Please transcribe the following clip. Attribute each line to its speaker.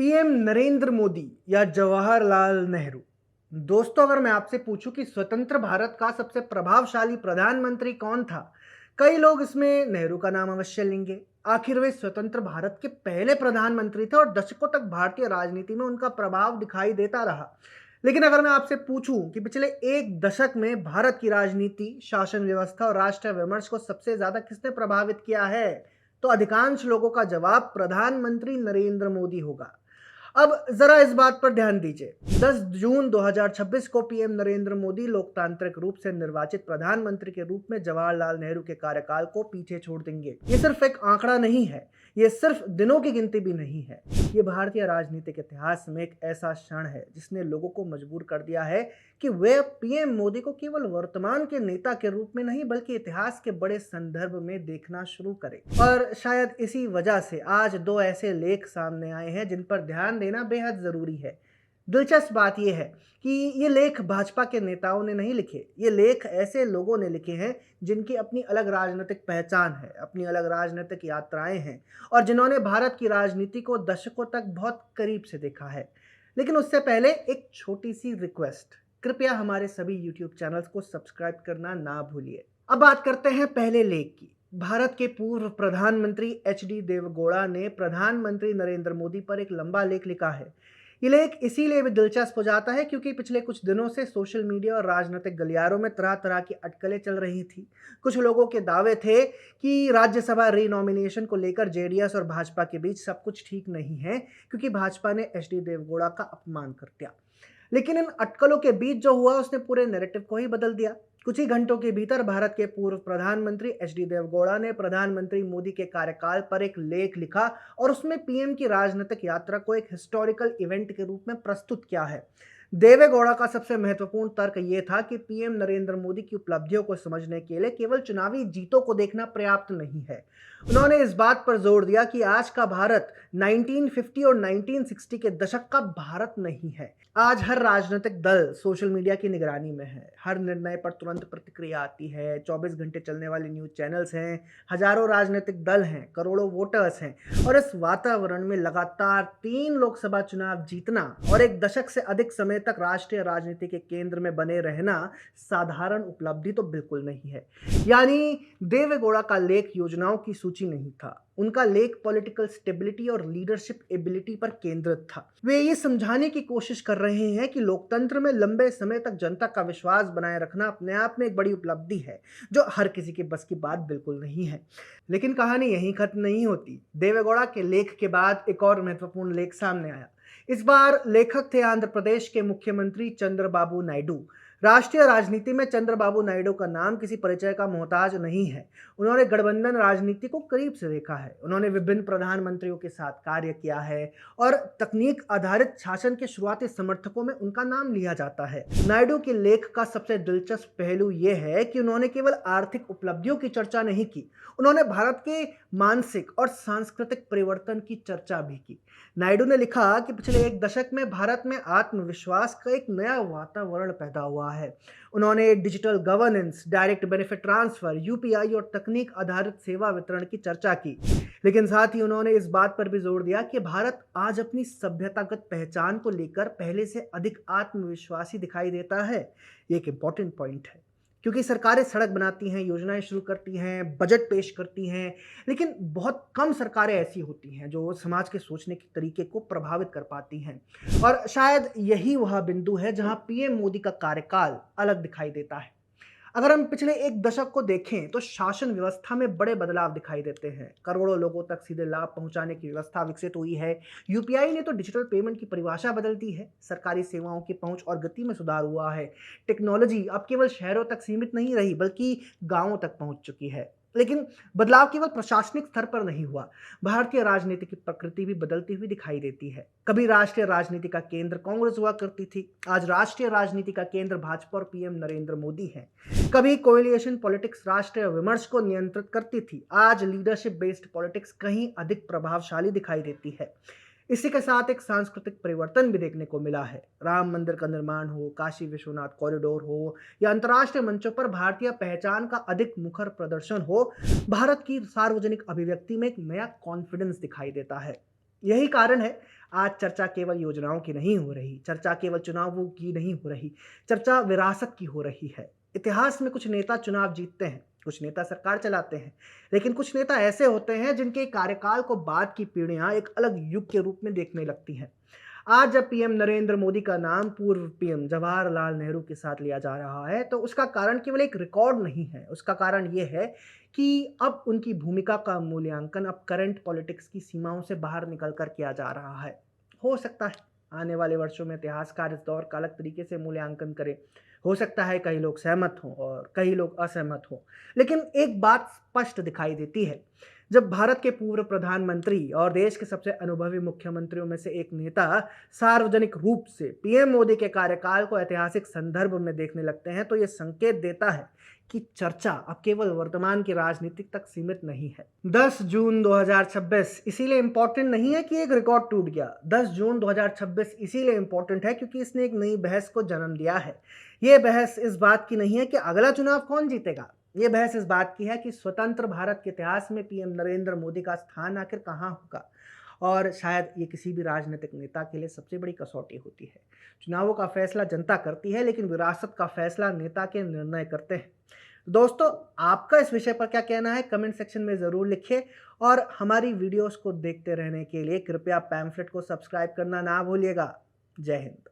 Speaker 1: PM Narendra Modi या जवाहरलाल नेहरू। दोस्तों, अगर मैं आपसे पूछूं कि स्वतंत्र भारत का सबसे प्रभावशाली प्रधानमंत्री कौन था, कई लोग इसमें नेहरू का नाम अवश्य लेंगे। आखिर वे स्वतंत्र भारत के पहले प्रधानमंत्री थे और दशकों तक भारतीय राजनीति में उनका प्रभाव दिखाई देता रहा। लेकिन अगर मैं आपसे पूछूं कि पिछले एक दशक में भारत की राजनीति, शासन व्यवस्था और राष्ट्रीय विमर्श को सबसे ज्यादा किसने प्रभावित किया है, तो अधिकांश लोगों का जवाब प्रधानमंत्री नरेंद्र मोदी होगा। अब जरा इस बात पर ध्यान दीजिए। 10 जून 2026 को पीएम नरेंद्र मोदी लोकतांत्रिक रूप से निर्वाचित प्रधानमंत्री के रूप में जवाहरलाल नेहरू के कार्यकाल को पीछे छोड़ देंगे। ये सिर्फ एक आंकड़ा नहीं है, ये सिर्फ दिनों की गिनती भी नहीं है। ये भारतीय राजनीतिक इतिहास में एक ऐसा क्षण है जिसने लोगों को मजबूर कर दिया है कि वे पीएम मोदी को केवल वर्तमान के नेता के रूप में नहीं बल्कि इतिहास के बड़े संदर्भ में देखना शुरू करें। और शायद इसी वजह से आज दो ऐसे लेख सामने आए हैं जिन पर ध्यान देना बेहद जरूरी है। दिलचस्प बात यह है कि ये लेख भाजपा के नेताओं ने नहीं लिखे, ये लेख ऐसे लोगों ने लिखे हैं जिनकी अपनी अलग राजनीतिक पहचान है, अपनी अलग राजनीतिक यात्राएं हैं और जिन्होंने भारत की राजनीति को दशकों तक बहुत करीब से देखा है। लेकिन उससे पहले एक छोटी सी रिक्वेस्ट, कृपया हमारे सभी यूट्यूब चैनल्स को सब्सक्राइब करना ना भूलिए। अब बात करते हैं पहले लेख की। भारत के पूर्व प्रधानमंत्री एच.डी. देवगौड़ा ने प्रधानमंत्री नरेंद्र मोदी पर एक लंबा लेख लिखा है। ये लेख इसीलिए भी दिलचस्प हो जाता है क्योंकि पिछले कुछ दिनों से सोशल मीडिया और राजनीतिक गलियारों में तरह तरह की अटकलें चल रही थी। कुछ लोगों के दावे थे कि राज्यसभा रीनॉमिनेशन को लेकर जेडीएस और भाजपा के बीच सब कुछ ठीक नहीं है क्योंकि भाजपा ने एच.डी. देवगौड़ा का अपमान कर दिया। लेकिन इन अटकलों के बीच जो हुआ उसने पूरे नैरेटिव को ही बदल दिया। कुछ ही घंटों के भीतर भारत के पूर्व प्रधानमंत्री एच.डी. देवगौड़ा ने प्रधानमंत्री मोदी के कार्यकाल पर एक लेख लिखा और उसमें पीएम की राजनीतिक यात्रा को एक हिस्टोरिकल इवेंट के रूप में प्रस्तुत किया है। देवेगौड़ा का सबसे महत्वपूर्ण तर्क यह था कि पीएम नरेंद्र मोदी की उपलब्धियों को समझने के लिए केवल चुनावी जीतों को देखना पर्याप्त नहीं है। उन्होंने इस बात पर जोर दिया कि आज का भारत 1950 और 1960 के दशक का भारत नहीं है। आज हर राजनीतिक दल सोशल मीडिया की निगरानी में है, हर निर्णय पर तुरंत प्रतिक्रिया आती है, 24 घंटे चलने वाले न्यूज चैनल्स हैं, हजारों राजनीतिक दल हैं, करोड़ों वोटर्स हैं और इस वातावरण में लगातार 3 लोकसभा चुनाव जीतना और एक दशक से अधिक समय तक राष्ट्रीय राजनीति के केंद्र में बने रहना साधारण उपलब्धि तो बिल्कुल नहीं है। यानी देवेगौड़ा का लेख योजनाओं की सूची नहीं था, उनका लेख पॉलिटिकल स्टेबिलिटी और लीडरशिप एबिलिटी पर केंद्रित था। वे ये समझाने की कोशिश कर रहे हैं कि लोकतंत्र में लंबे समय तक जनता का विश्वास बनाए रखना अपने आप में एक बड़ी उपलब्धि है जो हर किसी के बस की बात बिल्कुल नहीं है। लेकिन कहानी यहीं खत्म नहीं होती। देवेगौड़ा के लेख के बाद एक और महत्वपूर्ण लेख सामने आया। इस बार लेखक थे आंध्र प्रदेश के मुख्यमंत्री चंद्रबाबू नायडू। राष्ट्रीय राजनीति में चंद्रबाबू नायडू का नाम किसी परिचय का मोहताज नहीं है। उन्होंने गठबंधन राजनीति को करीब से देखा है, उन्होंने विभिन्न प्रधानमंत्रियों के साथ कार्य किया है और तकनीक आधारित शासन के शुरुआती समर्थकों में उनका नाम लिया जाता है। नायडू के लेख का सबसे दिलचस्प पहलू यह है कि उन्होंने केवल आर्थिक उपलब्धियों की चर्चा नहीं की, उन्होंने भारत के मानसिक और सांस्कृतिक परिवर्तन की चर्चा भी की। नायडू ने लिखा कि पिछले एक दशक में भारत में आत्मविश्वास का एक नया वातावरण पैदा हुआ है। उन्होंने digital governance, direct benefit transfer, UPI और तकनीक आधारित सेवा वितरण की चर्चा की। लेकिन साथ ही उन्होंने इस बात पर भी जोर दिया कि भारत आज अपनी सभ्यतागत पहचान को लेकर पहले से अधिक आत्मविश्वासी दिखाई देता है। ये एक इंपॉर्टेंट पॉइंट है क्योंकि सरकारें सड़क बनाती हैं, योजनाएं शुरू करती हैं, बजट पेश करती हैं, लेकिन बहुत कम सरकारें ऐसी होती हैं जो समाज के सोचने के तरीके को प्रभावित कर पाती हैं। और शायद यही वह बिंदु है जहां पीएम मोदी का कार्यकाल अलग दिखाई देता है। अगर हम पिछले एक दशक को देखें तो शासन व्यवस्था में बड़े बदलाव दिखाई देते हैं। करोड़ों लोगों तक सीधे लाभ पहुंचाने की व्यवस्था विकसित हुई है। यूपीआई ने तो डिजिटल पेमेंट की परिभाषा बदल दी है। सरकारी सेवाओं की पहुंच और गति में सुधार हुआ है। टेक्नोलॉजी अब केवल शहरों तक सीमित नहीं रही बल्कि गांवों तक पहुंच चुकी है। लेकिन बदलाव केवल प्रशासनिक स्तर पर नहीं हुआ, भारतीय राजनीति की प्रकृति भी बदलती हुई दिखाई देती है। कभी राष्ट्रीय राजनीति का केंद्र कांग्रेस हुआ करती थी, आज राष्ट्रीय राजनीति का केंद्र भाजपा और पीएम नरेंद्र मोदी है। कभी कोएलिशन पॉलिटिक्स राष्ट्रीय विमर्श को नियंत्रित करती थी, आज लीडरशिप बेस्ड पॉलिटिक्स कहीं अधिक प्रभावशाली दिखाई देती है। इसी के साथ एक सांस्कृतिक परिवर्तन भी देखने को मिला है। राम मंदिर का निर्माण हो, काशी विश्वनाथ कॉरिडोर हो या अंतर्राष्ट्रीय मंचों पर भारतीय पहचान का अधिक मुखर प्रदर्शन हो, भारत की सार्वजनिक अभिव्यक्ति में एक नया कॉन्फिडेंस दिखाई देता है। यही कारण है आज चर्चा केवल योजनाओं की नहीं हो रही, चर्चा केवल चुनावों की नहीं हो रही, चर्चा विरासत की हो रही है। इतिहास में कुछ नेता चुनाव जीतते हैं, कुछ नेता सरकार चलाते हैं, लेकिन कुछ नेता ऐसे होते हैं जिनके कार्यकाल को बाद की पीढ़ियां एक अलग युग के रूप में देखने लगती हैं। आज जब पीएम नरेंद्र मोदी का नाम पूर्व पीएम जवाहरलाल नेहरू के साथ लिया जा रहा है, तो उसका कारण केवल एक रिकॉर्ड नहीं है, उसका कारण ये है कि अब उनकी भूमिका का मूल्यांकन अब करंट पॉलिटिक्स की सीमाओं से बाहर निकल कर किया जा रहा है। हो सकता है आने वाले वर्षों में इतिहासकार इस दौर का अलग तरीके से मूल्यांकन करें। हो सकता है कई लोग सहमत हों और कई लोग असहमत हों। लेकिन एक बात स्पष्ट दिखाई देती है, जब भारत के पूर्व प्रधानमंत्री और देश के सबसे अनुभवी मुख्यमंत्रियों में से एक नेता सार्वजनिक रूप से पीएम मोदी के कार्यकाल को ऐतिहासिक संदर्भ में देखने लगते हैं, तो ये संकेत देता है कि चर्चा अब केवल वर्तमान की राजनीति तक सीमित नहीं है। 10 जून 2026 इसीलिए इंपॉर्टेंट नहीं है कि एक रिकॉर्ड टूट गया। 10 जून 2026 इसीलिए इंपॉर्टेंट है क्योंकि इसने एक नई बहस को जन्म दिया है। ये बहस इस बात की नहीं है कि अगला चुनाव कौन जीतेगा। ये बहस इस बात की है कि स्वतंत्र भारत के इतिहास में पीएम नरेंद्र मोदी का स्थान आखिर कहाँ होगा। और शायद ये किसी भी राजनीतिक नेता के लिए सबसे बड़ी कसौटी होती है। चुनावों का फैसला जनता करती है, लेकिन विरासत का फैसला नेता के निर्णय करते हैं। दोस्तों, आपका इस विषय पर क्या कहना है कमेंट सेक्शन में ज़रूर लिखिए और हमारी वीडियोस को देखते रहने के लिए कृपया पैम्फलेट को सब्सक्राइब करना ना भूलिएगा। जय हिंद।